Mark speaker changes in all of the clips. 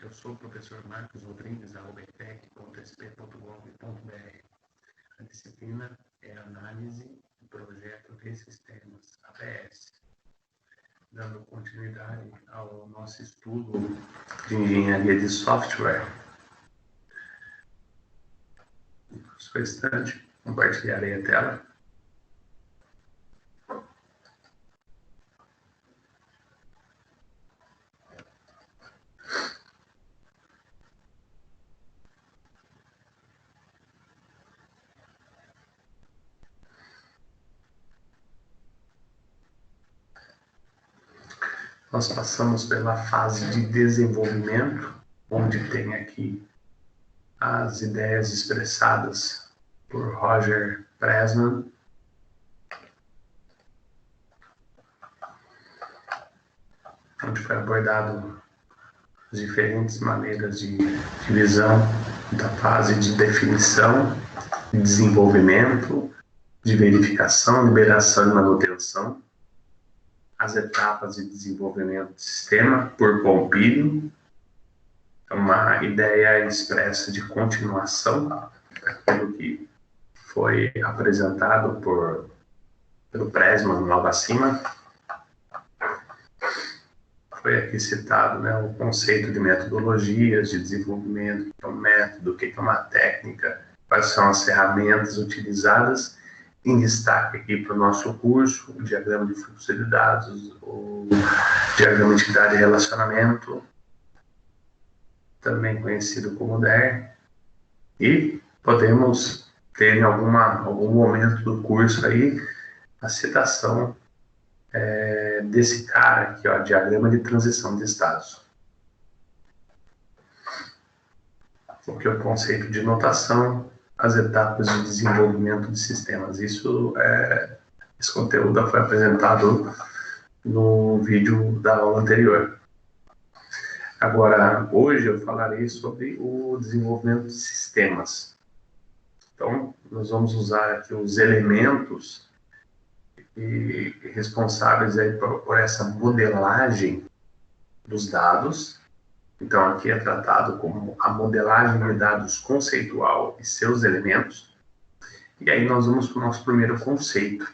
Speaker 1: Eu sou o professor Marcos Rodrigues, da ubtec.sp.gov.br. A disciplina é Análise e Projeto de Sistemas, APS, dando continuidade ao nosso estudo de engenharia de software. Só um instante, compartilharei a tela. Nós passamos pela fase de desenvolvimento, onde tem aqui as ideias expressadas por Roger Pressman, onde foi abordado as diferentes maneiras de divisão da fase de definição, de desenvolvimento, de verificação, liberação e manutenção, as etapas de desenvolvimento do sistema por Pompilio, uma ideia expressa de continuação daquilo que foi apresentado pelo Pressman logo acima. Foi aqui citado, né, o conceito de metodologias de desenvolvimento, o que é um método, o que é uma técnica, quais são as ferramentas utilizadas. Em destaque aqui para o nosso curso, o diagrama de fluxo de dados, o diagrama de entidade e relacionamento, também conhecido como DER, e podemos ter em algum momento do curso aí a citação desse cara aqui, ó, diagrama de transição de estados. O que é o conceito de notação, as etapas de desenvolvimento de sistemas. Esse conteúdo foi apresentado no vídeo da aula anterior. Agora, hoje eu falarei sobre o desenvolvimento de sistemas. Então, nós vamos usar aqui os elementos e responsáveis aí por essa modelagem dos dados. Então, aqui é tratado como a modelagem de dados conceitual e seus elementos. E aí nós vamos para o nosso primeiro conceito.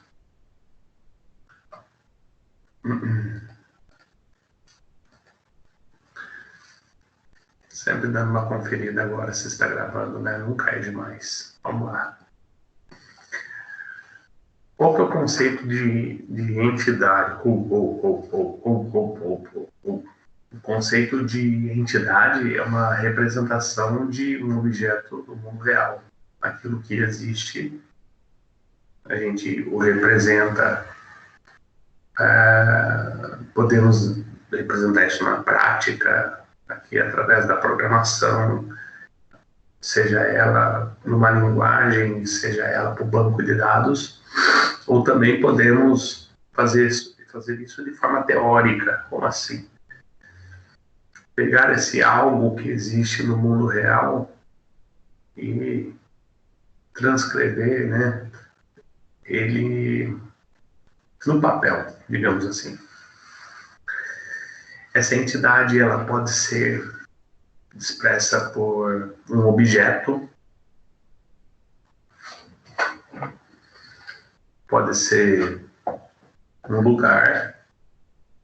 Speaker 1: Sempre dando uma conferida agora se está gravando, né? Nunca é demais. Vamos lá. Qual que é o conceito de entidade? O conceito de entidade é uma representação de um objeto do mundo real. Aquilo que existe, a gente o representa, podemos representar isso na prática, aqui através da programação, seja ela numa linguagem, seja ela para o banco de dados, ou também podemos fazer isso de forma teórica. Como assim? Pegar esse algo que existe no mundo real e transcrever, né, ele no papel, digamos assim. Essa entidade ela pode ser expressa por um objeto, pode ser um lugar,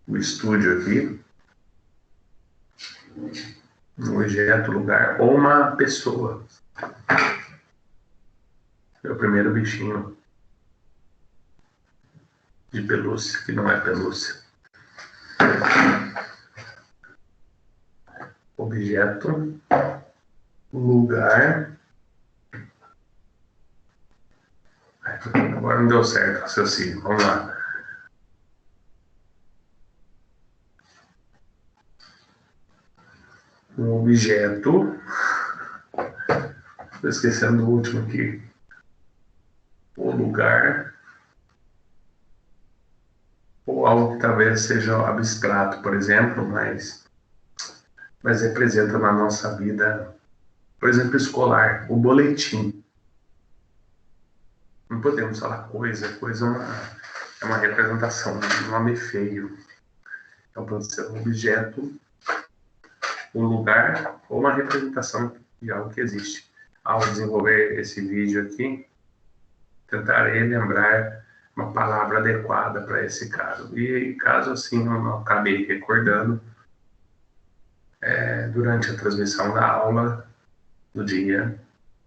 Speaker 1: um estúdio aqui, um objeto, lugar, ou uma pessoa. É o primeiro bichinho de pelúcia, que não é pelúcia. Objeto, lugar. Agora não deu certo o raciocínio. Vamos lá. Um objeto. Estou esquecendo o último aqui. O lugar. Ou algo que talvez seja abstrato, por exemplo, mas representa na nossa vida, por exemplo, escolar, o boletim. Não podemos falar coisa é uma representação, um nome feio. Então pode ser um objeto, o lugar ou uma representação de algo que existe. Ao desenvolver esse vídeo aqui, tentarei lembrar uma palavra adequada para esse caso. E caso assim eu não acabei recordando, durante a transmissão da aula do dia,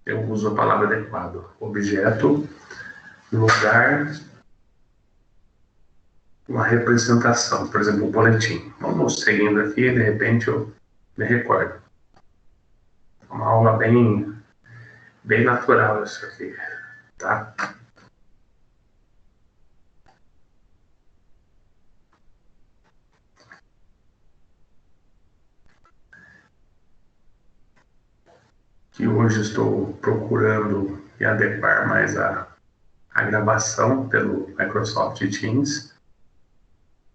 Speaker 1: eu uso a palavra adequada. Objeto, lugar, uma representação, por exemplo, um boletim. Vamos seguindo aqui, de repente eu me recordo. Uma aula bem natural isso aqui, tá? Que hoje estou procurando me adequar mais à gravação pelo Microsoft Teams,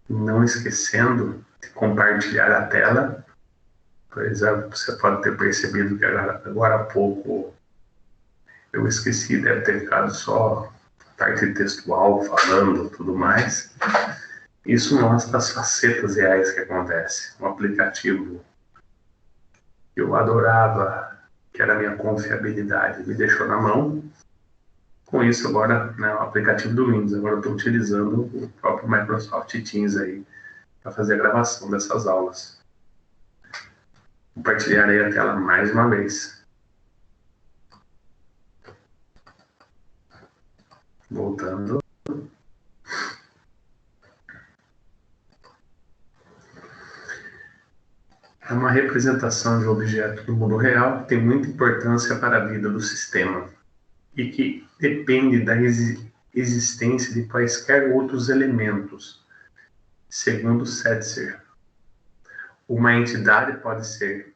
Speaker 1: não esquecendo de compartilhar a tela. Pois é, você pode ter percebido que agora há pouco eu esqueci, deve ter ficado só parte textual, falando, tudo mais. Isso mostra as facetas reais que acontecem. Um aplicativo que eu adorava, que era a minha confiabilidade, me deixou na mão. Com isso, agora, né, o aplicativo do Windows, agora eu estou utilizando o próprio Microsoft Teams aí para fazer a gravação dessas aulas. Compartilharei a tela mais uma vez. Voltando. É uma representação de um objeto do mundo real que tem muita importância para a vida do sistema e que depende da existência de quaisquer outros elementos. Segundo Setzer, uma entidade pode ser...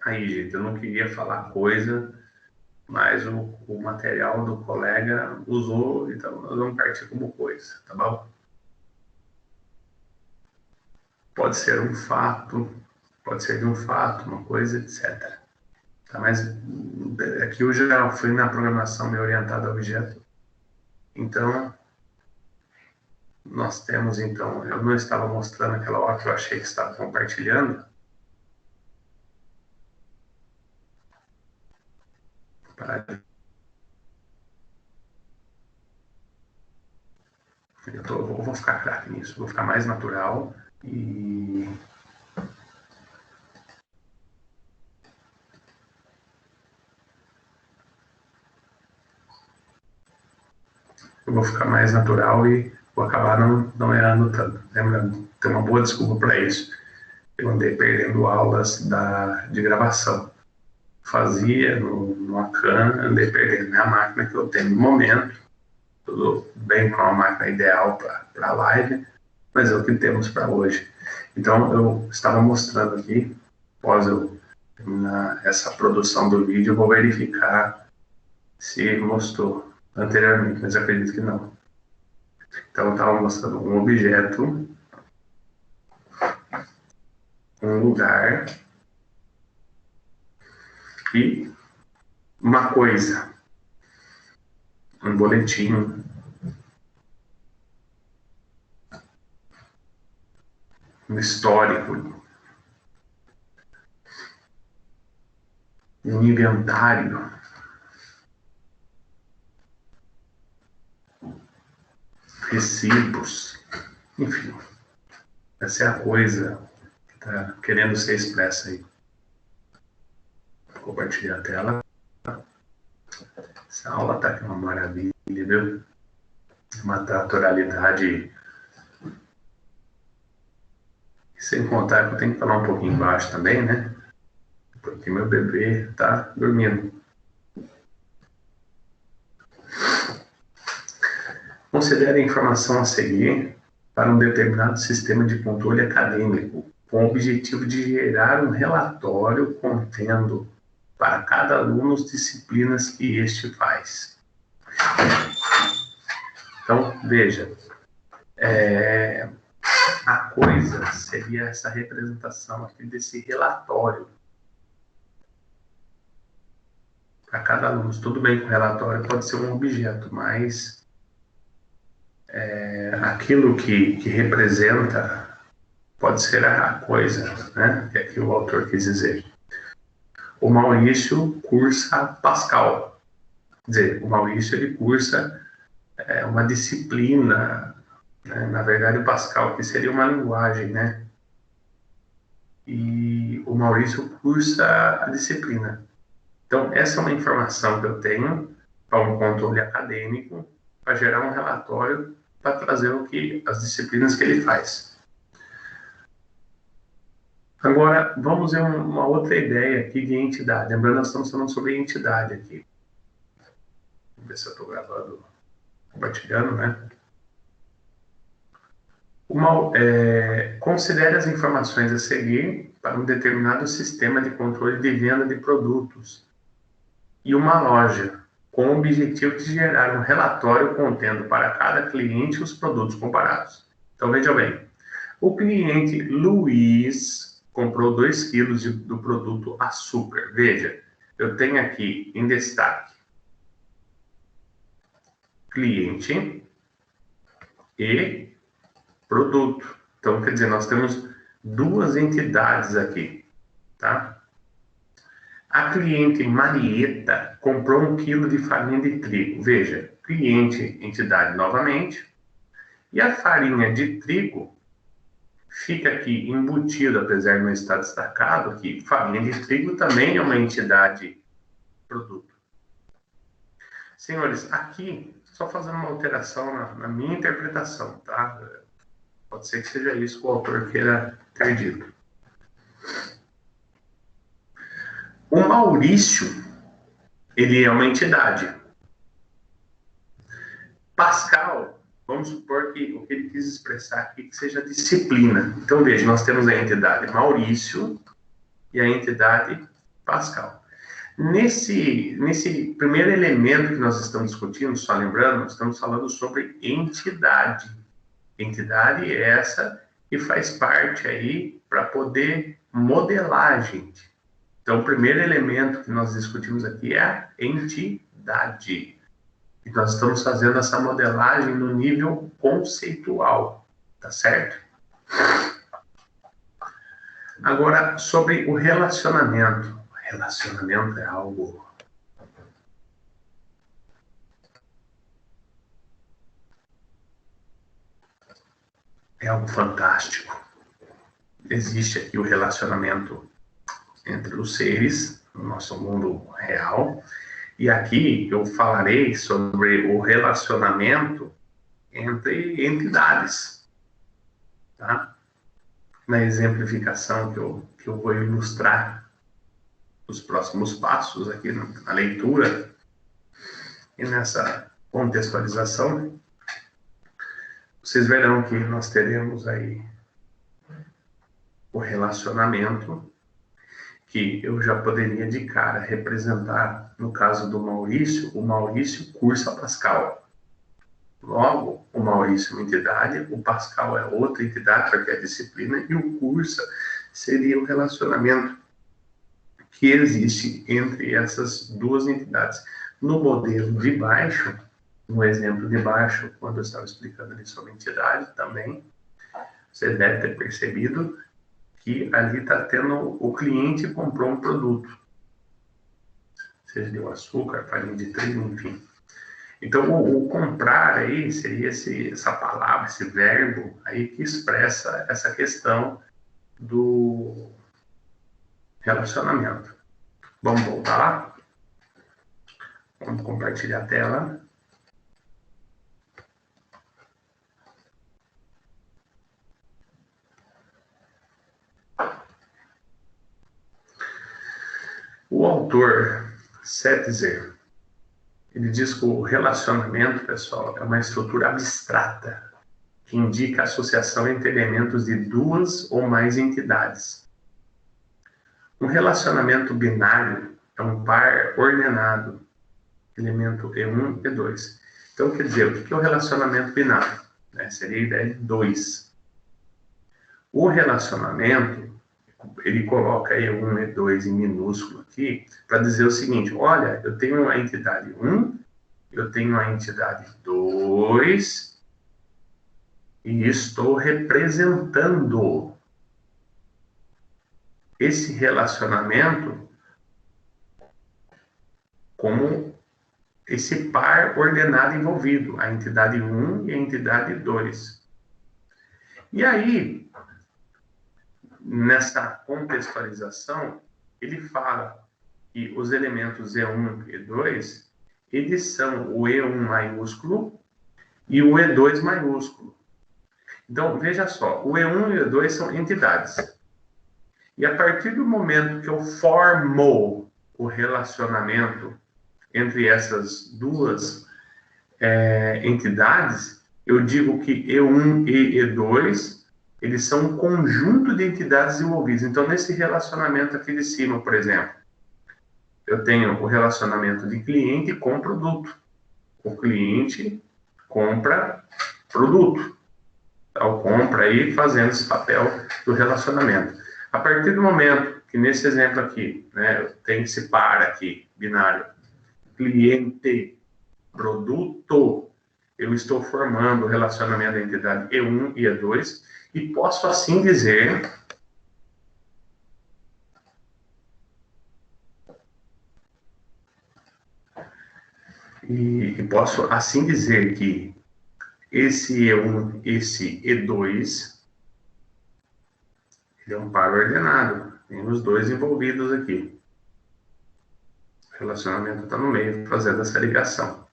Speaker 1: Aí, gente, eu não queria falar coisa, mas o material do colega usou, então nós vamos partir como coisa, tá bom? Pode ser um fato, pode ser de um fato, uma coisa, etc. Tá? Mas aqui eu já fui na programação meio orientada a objeto. Então, nós temos, então, eu não estava mostrando aquela hora que eu achei que estava compartilhando. Eu vou ficar craque nisso, vou ficar mais natural e... Eu vou ficar mais natural e vou acabar não errando tanto. Lembrando, tem uma boa desculpa para isso. Eu andei perdendo aulas de gravação. Fazia no Acan, andei perdendo. É a máquina que eu tenho no momento. Tudo bem com a máquina ideal para a live, mas é o que temos para hoje. Então, eu estava mostrando aqui, após eu terminar essa produção do vídeo, eu vou verificar se mostrou anteriormente, mas eu acredito que não. Então, eu estava mostrando um objeto, um lugar e uma coisa, um boletim, um histórico, um inventário, recibos, enfim. Essa é a coisa que está querendo ser expressa aí. Vou compartilhar a tela. Essa aula está aqui uma maravilha, viu? Uma naturalidade. Sem contar que eu tenho que falar um pouquinho embaixo também, né? Porque meu bebê está dormindo. Considere a informação a seguir para um determinado sistema de controle acadêmico, com o objetivo de gerar um relatório contendo para cada aluno as disciplinas que este faz. Então, veja, a coisa seria essa representação aqui desse relatório. Para cada aluno, tudo bem que o relatório pode ser um objeto, mas aquilo que representa pode ser a coisa, né? Que aqui o autor quis dizer. O Maurício cursa Pascal. Quer dizer, o Maurício ele cursa uma disciplina, né? Na verdade, o Pascal que seria uma linguagem, né? E o Maurício cursa a disciplina. Então, essa é uma informação que eu tenho para um controle acadêmico, para gerar um relatório, para trazer as disciplinas que ele faz. Agora, vamos ver uma outra ideia aqui de entidade. Lembrando, nós estamos falando sobre entidade aqui. Vamos ver se eu estou gravando, compartilhando, né? Considere as informações a seguir para um determinado sistema de controle de venda de produtos e uma loja, com o objetivo de gerar um relatório contendo para cada cliente os produtos comparados. Então, veja bem, o cliente Luiz comprou 2 quilos do produto açúcar. Veja, eu tenho aqui em destaque cliente e produto. Então, quer dizer, nós temos 2 entidades aqui, tá? A cliente Marieta comprou 1 quilo de farinha de trigo. Veja, cliente, entidade novamente. E a farinha de trigo fica aqui embutido, apesar de não estar destacado, que farinha de trigo também é uma entidade produto. Senhores, aqui, só fazendo uma alteração na minha interpretação, tá? Pode ser que seja isso que o autor queira ter dito. O Maurício, ele é uma entidade. Pascal, vamos supor que o que ele quis expressar aqui que seja disciplina. Então, veja, nós temos a entidade Maurício e a entidade Pascal. Nesse primeiro elemento que nós estamos discutindo, só lembrando, nós estamos falando sobre entidade. Entidade é essa que faz parte aí para poder modelar a gente. Então, o primeiro elemento que nós discutimos aqui é a entidade. E nós estamos fazendo essa modelagem no nível conceitual, tá certo? Agora, sobre o relacionamento. Relacionamento é algo fantástico. Existe aqui o relacionamento entre os seres, no nosso mundo real. E aqui eu falarei sobre o relacionamento entre entidades, tá? Na exemplificação que eu vou ilustrar os próximos passos aqui na leitura e nessa contextualização, vocês verão que nós teremos aí o relacionamento que eu já poderia de cara representar, no caso do Maurício, o Maurício cursa Pascal. Logo, o Maurício é uma entidade, o Pascal é outra entidade, porque é a disciplina, e o cursa seria o relacionamento que existe entre essas 2 entidades. No modelo de baixo, no exemplo de baixo, quando eu estava explicando ali sobre entidade também, você deve ter percebido que ali está tendo, o cliente comprou um produto, seja de açúcar, farinha de trigo, enfim. Então, o comprar aí seria essa palavra, esse verbo aí que expressa essa questão do relacionamento. Vamos voltar lá? Vamos compartilhar a tela. O autor Setzer, ele diz que o relacionamento, pessoal, é uma estrutura abstrata que indica a associação entre elementos de 2 ou mais entidades. Um relacionamento binário é um par ordenado, elemento E1 e E2. Então, quer dizer, o que é o relacionamento binário? Seria a ideia de 2. O relacionamento, ele coloca E1 e E2 em minúsculo aqui, para dizer o seguinte: olha, eu tenho a entidade 1, eu tenho a entidade 2, e estou representando esse relacionamento como esse par ordenado envolvido, a entidade 1 e a entidade 2. E aí, nessa contextualização, ele fala que os elementos E1 e E2, eles são o E1 maiúsculo e o E2 maiúsculo. Então, veja só, o E1 e o E2 são entidades. E a partir do momento que eu formo o relacionamento entre essas duas entidades, eu digo que E1 e E2, eles são um conjunto de entidades envolvidas. Então, nesse relacionamento aqui de cima, por exemplo, eu tenho o relacionamento de cliente com produto. O cliente compra produto. Então, compra aí fazendo esse papel do relacionamento. A partir do momento que, nesse exemplo aqui, né, eu tenho esse par aqui, binário, cliente, produto, eu estou formando o relacionamento da entidade E1 e E2 e posso assim dizer que esse E1, esse E2, ele é um par ordenado, tem os dois envolvidos aqui. O relacionamento está no meio, fazendo essa ligação.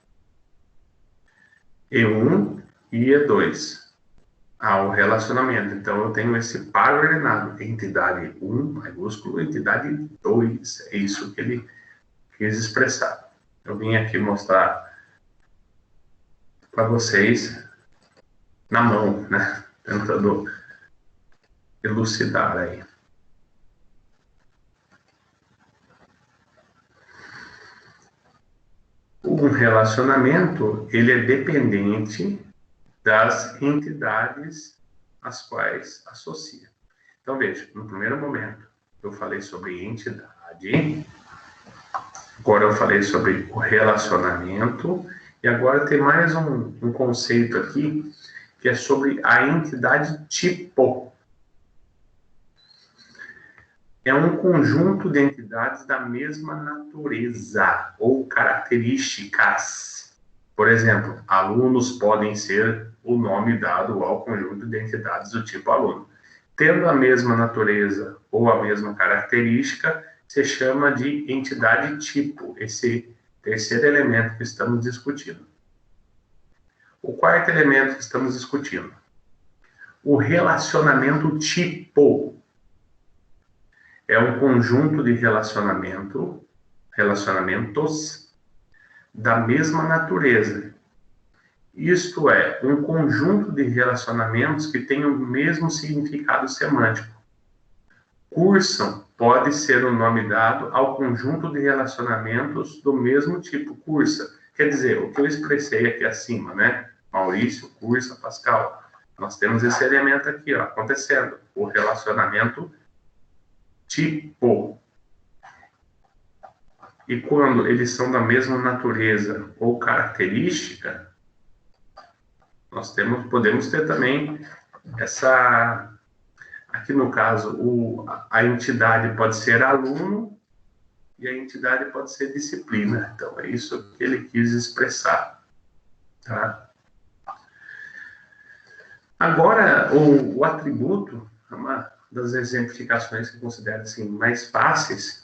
Speaker 1: E1 e E2 ao relacionamento. Então, eu tenho esse par ordenado, entidade 1 maiúsculo, entidade 2. É isso que ele quis expressar. Eu vim aqui mostrar para vocês na mão, né? Tentando elucidar aí. Um relacionamento, ele é dependente das entidades às quais associa. Então, veja, no primeiro momento, eu falei sobre entidade, agora eu falei sobre o relacionamento, e agora tem mais um conceito aqui, que é sobre a entidade tipo. É um conjunto de entidades da mesma natureza ou características. Por exemplo, alunos podem ser o nome dado ao conjunto de entidades do tipo aluno. Tendo a mesma natureza ou a mesma característica, se chama de entidade tipo, esse terceiro elemento que estamos discutindo. O quarto elemento que estamos discutindo, o relacionamento tipo. É um conjunto de relacionamentos da mesma natureza. Isto é, um conjunto de relacionamentos que tem o mesmo significado semântico. Cursam pode ser o nome dado ao conjunto de relacionamentos do mesmo tipo. Cursa, quer dizer, o que eu expressei aqui acima, né? Maurício, cursa, Pascal. Nós temos esse elemento aqui, ó, acontecendo. O relacionamento tipo. E quando eles são da mesma natureza ou característica, nós podemos ter também essa, aqui no caso, a entidade pode ser aluno e a entidade pode ser disciplina. Então, é isso que ele quis expressar. Tá? Agora, o atributo é uma das exemplificações que eu considero assim, mais fáceis.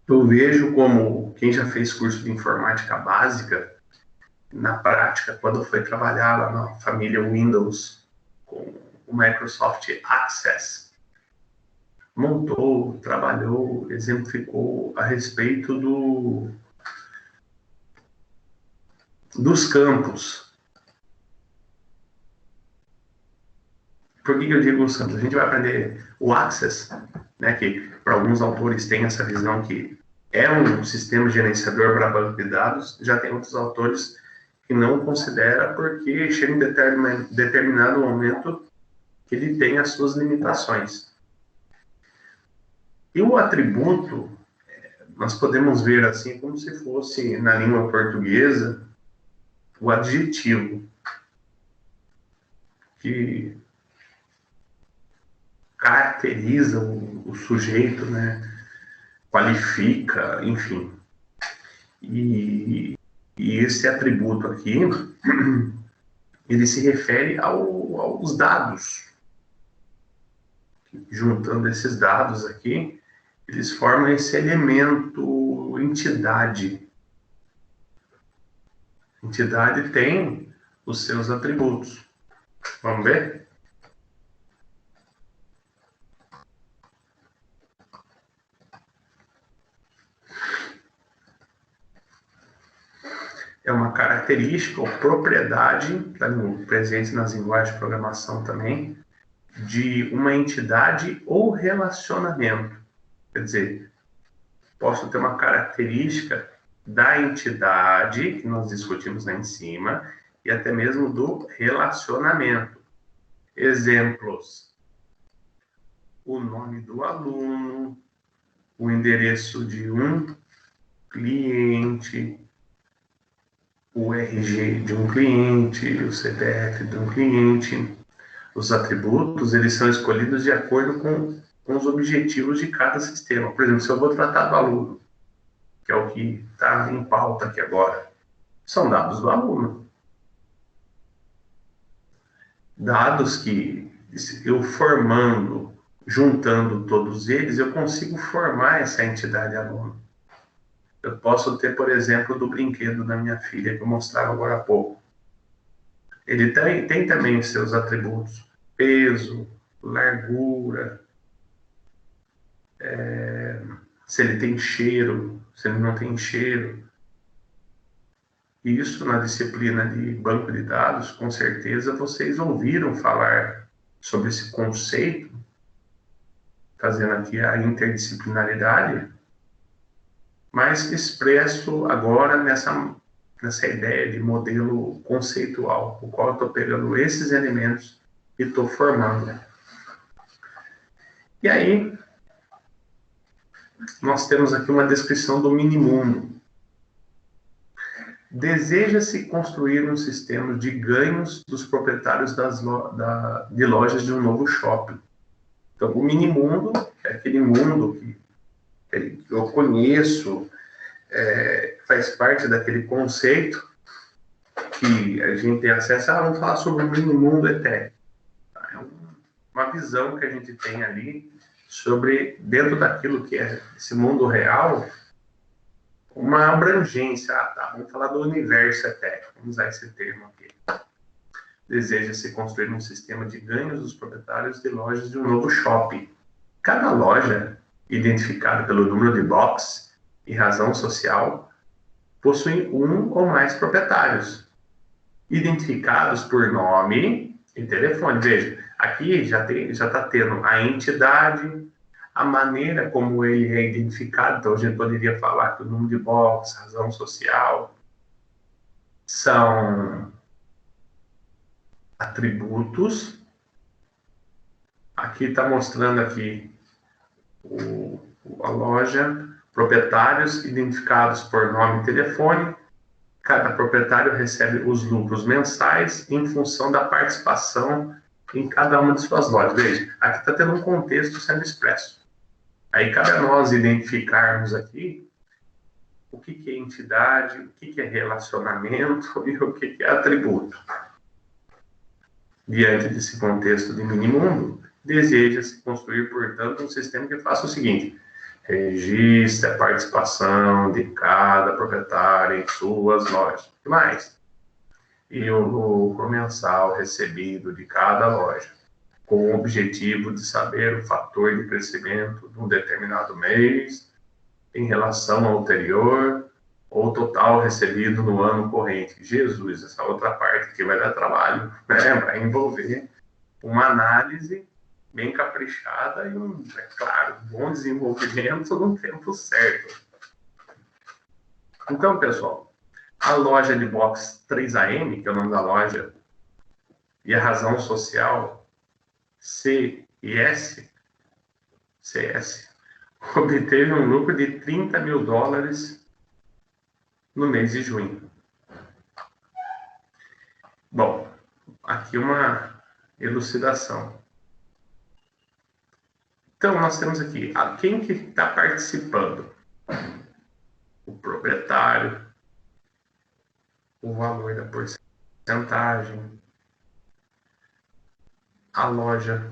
Speaker 1: Eu vejo como quem já fez curso de informática básica, na prática, quando foi trabalhar lá na família Windows com o Microsoft Access, montou, trabalhou, exemplificou a respeito dos campos. Por que eu digo os campos? A gente vai aprender o Access, né, que para alguns autores tem essa visão que é um sistema gerenciador para banco de dados, já tem outros autores que não considera porque chega em determinado momento que ele tem as suas limitações. E o atributo, nós podemos ver assim como se fosse, na língua portuguesa, o adjetivo, que caracteriza o sujeito, né? Qualifica, enfim. E esse atributo aqui, ele se refere aos dados. Juntando esses dados aqui, eles formam esse elemento entidade. Entidade tem os seus atributos. Vamos ver? É uma característica ou propriedade, tá presente nas linguagens de programação também, de uma entidade ou relacionamento. Quer dizer, posso ter uma característica da entidade, que nós discutimos lá em cima, e até mesmo do relacionamento. Exemplos: o nome do aluno, o endereço de um cliente, o RG de um cliente, o CPF de um cliente. Os atributos, eles são escolhidos de acordo com os objetivos de cada sistema. Por exemplo, se eu vou tratar do aluno, que é o que está em pauta aqui agora, são dados do aluno. Dados que eu formando, juntando todos eles, eu consigo formar essa entidade aluno. Eu posso ter, por exemplo, do brinquedo da minha filha, que eu mostrava agora há pouco. Ele tem também os seus atributos: peso, largura, se ele tem cheiro, se ele não tem cheiro. E isso na disciplina de banco de dados, com certeza vocês ouviram falar sobre esse conceito, fazendo aqui a interdisciplinaridade, mas expresso agora nessa ideia de modelo conceitual, o qual eu estou pegando esses elementos e estou formando. E aí, nós temos aqui uma descrição do minimundo. Deseja-se construir um sistema de ganhos dos proprietários de lojas de um novo shopping. Então, o minimundo é aquele mundo que eu conheço, faz parte daquele conceito que a gente tem acesso a. Vamos falar sobre o minimundo etéreo. É uma visão que a gente tem ali sobre, dentro daquilo que é esse mundo real, uma abrangência. Vamos falar do universo etéreo, vamos usar esse termo aqui. Deseja-se construir um sistema de ganhos dos proprietários de lojas de um novo shopping. Cada loja, identificada pelo número de box e razão social, possui um ou mais proprietários, identificados por nome e telefone. Veja, aqui já está tendo a entidade, a maneira como ele é identificado. Então, a gente poderia falar que o número de box, razão social, são atributos. Aqui está mostrando aqui a loja, proprietários identificados por nome e telefone. Cada proprietário recebe os lucros mensais em função da participação em cada uma de suas lojas. Veja, aqui está tendo um contexto sendo expresso. Aí cabe a nós identificarmos aqui o que é entidade, o que é relacionamento e o que é atributo. Diante desse contexto de minimundo, deseja-se construir, portanto, um sistema que faça o seguinte: registre a participação de cada proprietário em suas lojas. O que mais? E o lucro mensal recebido de cada loja, com o objetivo de saber o fator de crescimento de um determinado mês em relação ao anterior, ou total recebido no ano corrente. Jesus, essa outra parte aqui vai dar trabalho, né? Vai envolver uma análise bem caprichada e, é claro, bom desenvolvimento no tempo certo. Então, pessoal, a loja de box 3AM, que é o nome da loja, e a razão social CS, obteve um lucro de $30 mil no mês de junho. Bom, aqui uma elucidação. Então, nós temos aqui, quem que está participando? O proprietário, o valor da porcentagem, a loja.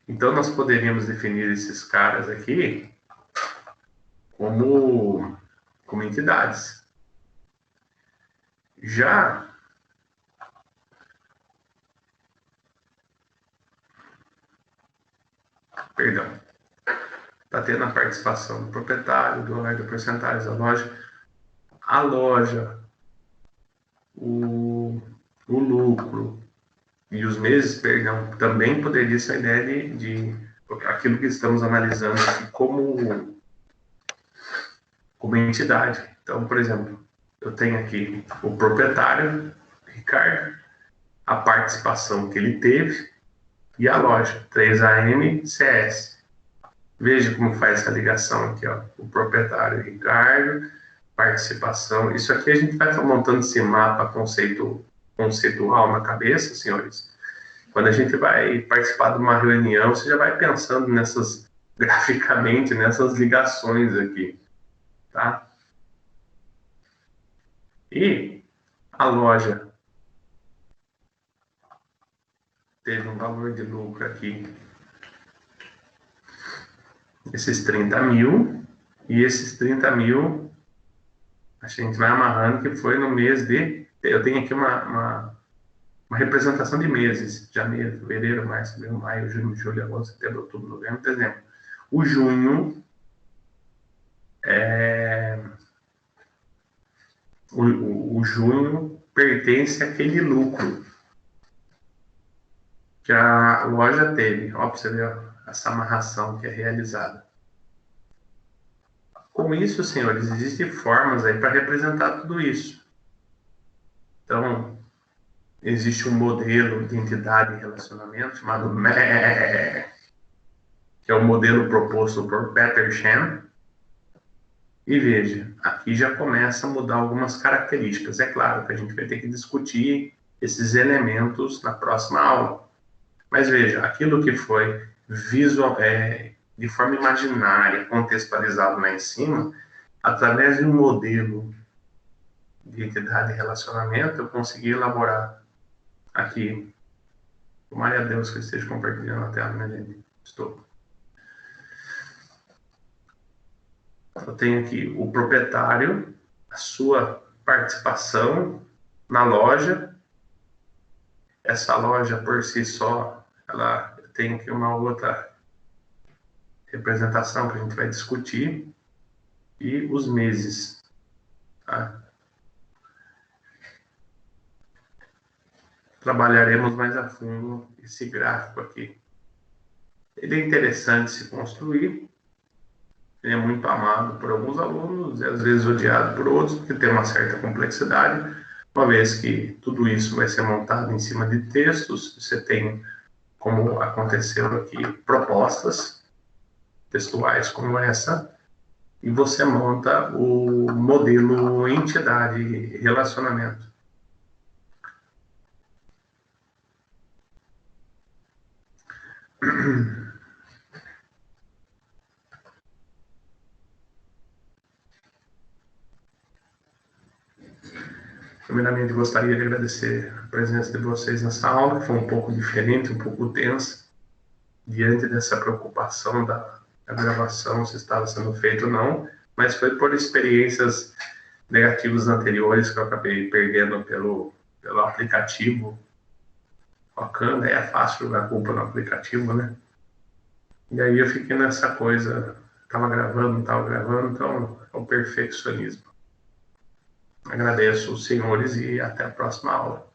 Speaker 1: Então, nós poderíamos definir esses caras aqui como entidades. Já está tendo a participação do proprietário, do valor da porcentagem da loja, a loja, o lucro e os meses, também poderia ser a ideia de aquilo que estamos analisando aqui como entidade. Então, por exemplo, eu tenho aqui o proprietário, Ricardo, a participação que ele teve e a loja, 3AMCS. Veja como faz essa ligação aqui, ó. O proprietário, Ricardo, participação. Isso aqui a gente vai montando esse mapa conceitual na cabeça, senhores. Quando a gente vai participar de uma reunião, você já vai pensando graficamente, nessas ligações aqui, tá? E a loja teve um valor de lucro aqui, esses 30 mil, e esses 30 mil, a gente vai amarrando que foi no mês de... Eu tenho aqui uma representação de meses: janeiro, fevereiro, março, abril, maio, junho, julho, agosto, setembro, outubro, novembro, dezembro. O junho o junho pertence àquele lucro que a loja teve. Ó, para você ver essa amarração que é realizada. Com isso, senhores, existem formas aí para representar tudo isso. Então, existe um modelo de entidade e relacionamento chamado MEE, que é o modelo proposto por Peter Shen. E veja, aqui já começa a mudar algumas características. É claro que a gente vai ter que discutir esses elementos na próxima aula. Mas veja, aquilo que foi de forma imaginária, contextualizado lá em cima, através de um modelo de entidade e relacionamento, eu consegui elaborar aqui. Tomara a Deus que eu esteja compartilhando a tela, né, gente? Estou. Eu tenho aqui o proprietário, a sua participação na loja. Essa loja por si só, ela tem aqui uma outra representação que a gente vai discutir. E os meses, tá? Trabalharemos mais a fundo esse gráfico aqui. Ele é interessante se construir. Ele é muito amado por alguns alunos e às vezes odiado por outros, porque tem uma certa complexidade, uma vez que tudo isso vai ser montado em cima de textos. Você tem, como aconteceu aqui, propostas textuais como essa, e você monta o modelo entidade e relacionamento. Primeiramente, gostaria de agradecer a presença de vocês nessa aula, que foi um pouco diferente, um pouco tensa, diante dessa preocupação da gravação, se estava sendo feito ou não, mas foi por experiências negativas anteriores que eu acabei perdendo pelo aplicativo. Bacana, é fácil jogar culpa no aplicativo, né? E aí eu fiquei nessa coisa, estava gravando, então é o perfeccionismo. Agradeço os senhores e até a próxima aula.